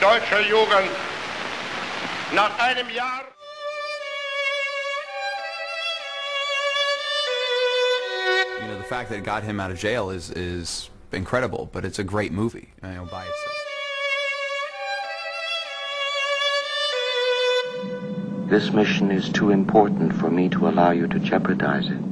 deutscher Jugend nach einem Jahr. You know, the fact that it got him out of jail is incredible, but it's a great movie, you know, by itself. This mission is too important for me to allow you to jeopardize it.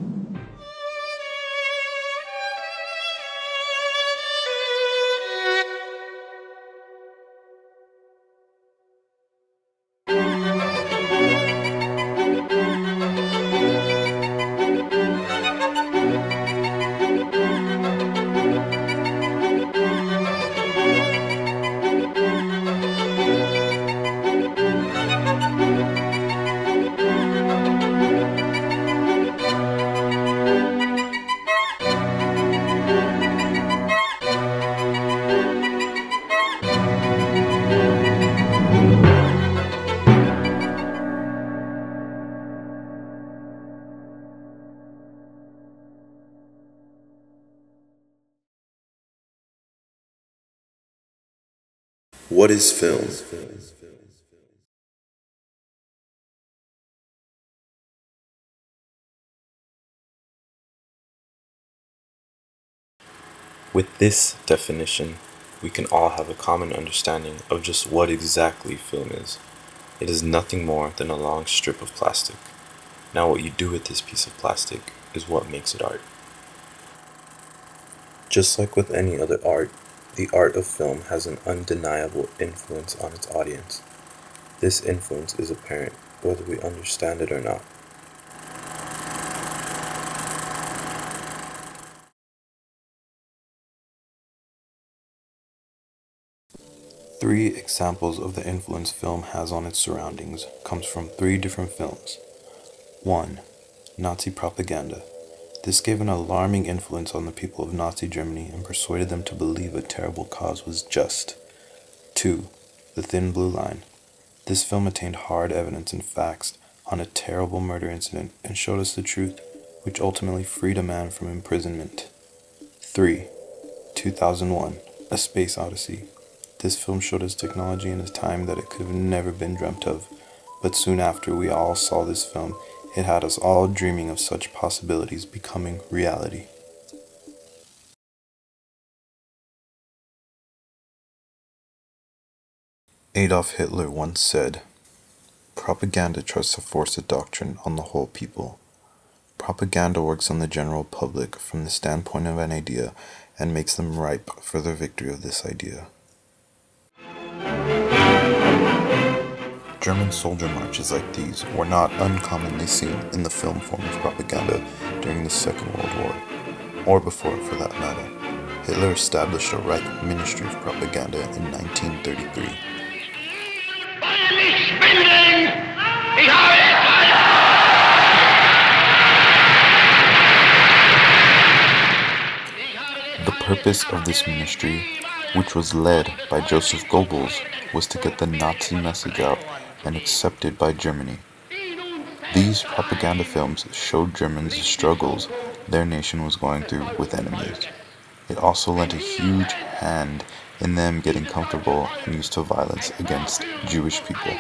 What is film? With this definition, we can all have a common understanding of just what exactly film is. It is nothing more than a long strip of plastic. Now what you do with this piece of plastic is what makes it art. Just like with any other art, the art of film has an undeniable influence on its audience. This influence is apparent whether we understand it or not. Three examples of the influence film has on its surroundings comes from three different films. 1. Nazi propaganda. This gave an alarming influence on the people of Nazi Germany and persuaded them to believe a terrible cause was just. 2. The Thin Blue Line. This film attained hard evidence and facts on a terrible murder incident and showed us the truth, which ultimately freed a man from imprisonment. 3. 2001, A Space Odyssey. This film showed us technology in a time that it could have never been dreamt of, but soon after we all saw this film, it had us all dreaming of such possibilities becoming reality. Adolf Hitler once said, "Propaganda tries to force a doctrine on the whole people. Propaganda works on the general public from the standpoint of an idea and makes them ripe for the victory of this idea." German soldier marches like these were not uncommonly seen in the film form of propaganda during the Second World War, or before for that matter. Hitler established a Reich Ministry of Propaganda in 1933. The purpose of this ministry, which was led by Joseph Goebbels, was to get the Nazi message out and accepted by Germany. These propaganda films showed Germans the struggles their nation was going through with enemies. It also lent a huge hand in them getting comfortable and used to violence against Jewish people.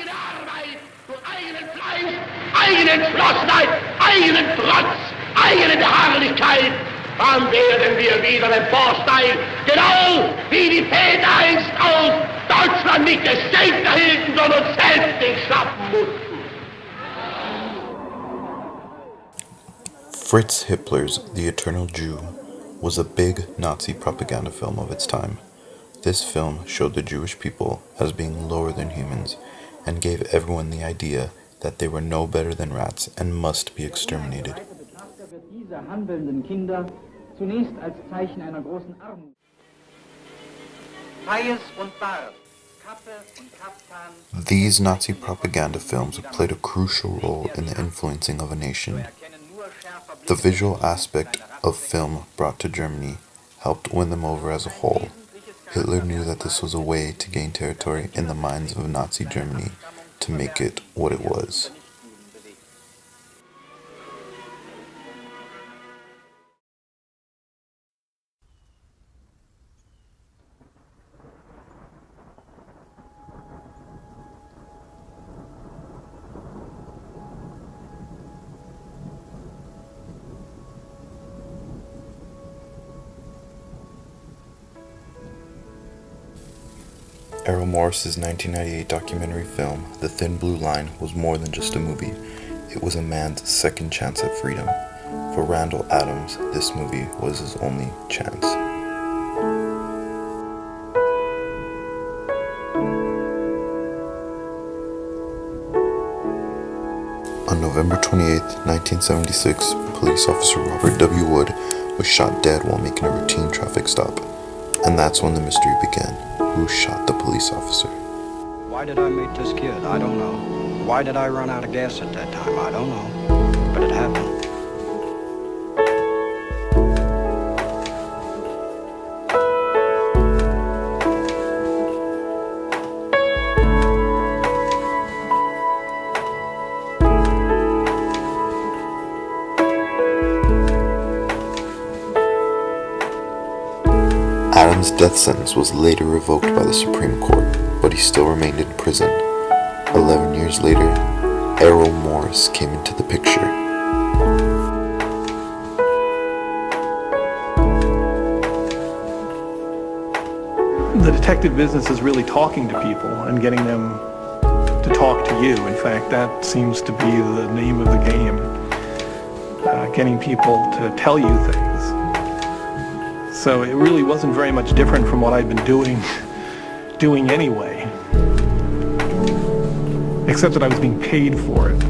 Eigenen Entschlossenheit, eigenen Trotz, eigene Beharrlichkeit, dann werden wir wieder emporsteigen, genau wie die Väter einst aus Deutschland nicht das Geld erhielten, sondern selbst nicht schaffen mussten. Fritz Hippler's The Eternal Jew was a big Nazi propaganda film of its time. This film showed the Jewish people as being lower than humans and gave everyone the idea that they were no better than rats and must be exterminated. These Nazi propaganda films played a crucial role in the influencing of a nation. The visual aspect of film brought to Germany helped win them over as a whole. Hitler knew that this was a way to gain territory in the minds of Nazi Germany to make it what it was. Errol Morris's 1998 documentary film, The Thin Blue Line, was more than just a movie. It was a man's second chance at freedom. For Randall Adams, this movie was his only chance. On November 28, 1976, police officer Robert W. Wood was shot dead while making a routine traffic stop. And that's when the mystery began. Who shot the police officer? Why did I meet this kid? I don't know. Why did I run out of gas at that time? I don't know. But it happened. Adams' death sentence was later revoked by the Supreme Court, but he still remained in prison. 11 years later, Errol Morris came into the picture. The detective business is really talking to people and getting them to talk to you. In fact, that seems to be the name of the game. Getting people to tell you things. So it really wasn't very much different from what I'd been doing anyway. Except that I was being paid for it.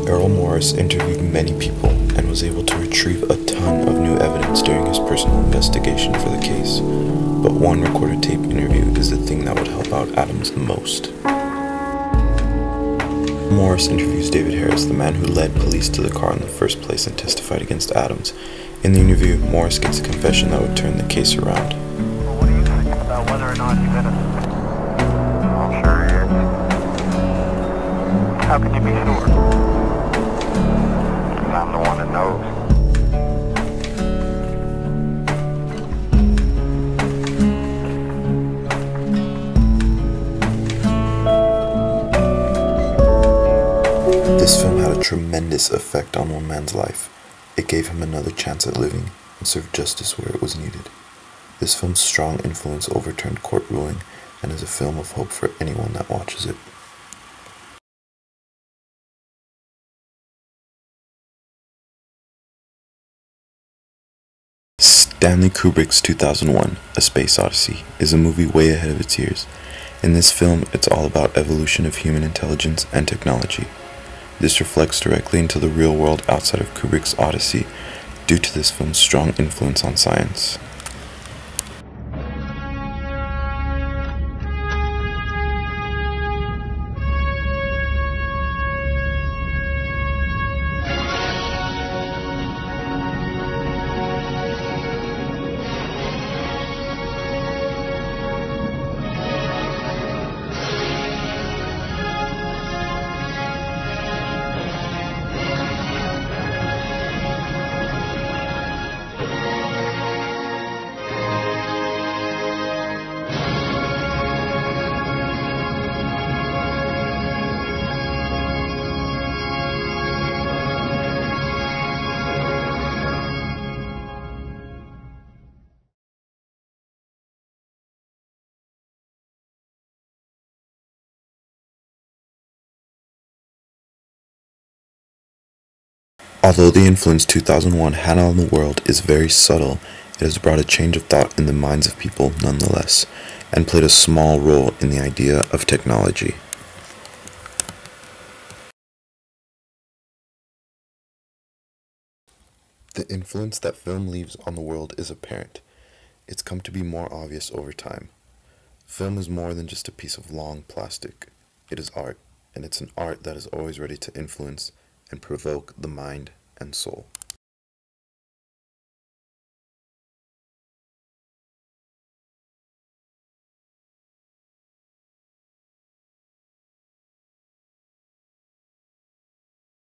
Errol Morris interviewed many people and was able to retrieve a ton of new evidence during his personal investigation for the case. But one recorded tape interview is the thing that would help out Adams the most. Morris interviews David Harris, the man who led police to the car in the first place and testified against Adams. In the interview, Morris gets a confession that would turn the case around. Well, what do you think about whether or not he's innocent? I'm sure he is. How can you be sure? Because I'm the one that knows. This film had a tremendous effect on one man's life. It gave him another chance at living and served justice where it was needed. This film's strong influence overturned court ruling and is a film of hope for anyone that watches it. Stanley Kubrick's 2001, A Space Odyssey, is a movie way ahead of its years. In this film, it's all about evolution of human intelligence and technology. This reflects directly into the real world outside of Kubrick's Odyssey due to this film's strong influence on science. Although the influence 2001 had on the world is very subtle, it has brought a change of thought in the minds of people nonetheless, and played a small role in the idea of technology. The influence that film leaves on the world is apparent. It's come to be more obvious over time. Film is more than just a piece of long plastic. It is art, and it's an art that is always ready to influence and provoke the mind and soul.